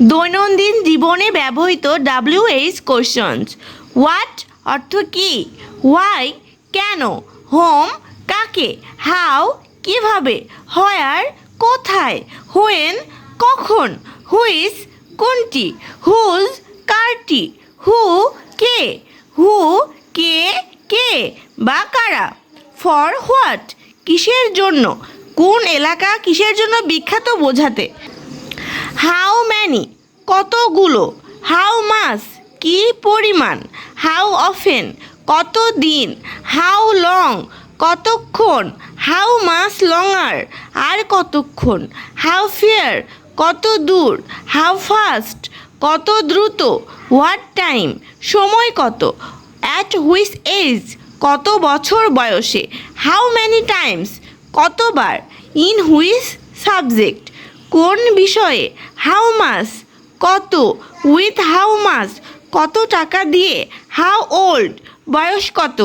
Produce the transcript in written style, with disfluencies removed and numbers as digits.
দৈনন্দিন জীবনে ব্যবহৃত WH কোশ্চেনস। হোয়াট অর্থ কি, হোয়াই কেন, হোম কাকে, হাউ কিভাবে, হোয়ার কোথায়, হোয়েন কখন, হুইচ কোনটি, হুজ কারটি, হু কে, হু কে কে বা কারা, ফর হোয়াট কিসের জন্য, কোন এলাকা কিসের জন্য বিখ্যাত বোঝাতে। হাউ ম্যানি কতগুলো, হাউ মাস কি পরিমাণ, হাউ অফেন কত দিন, হাউ লং কতক্ষণ, হাউ মাস লঙ্গার আর কতক্ষণ, হাউ ফিয়ার কত দূর, হাউ ফাস্ট কত দ্রুত, হোয়াট টাইম সময় কত, অ্যাট হুইচ এজ কত বছর বয়সে, হাউ ম্যানি টাইমস কতবার, ইন হুইচ সাবজেক্ট কোন বিষয়ে, হাউ মাস কত, উইথ হাউ মাস কত টাকা দিয়ে, হাউ ওল্ড বয়স কত।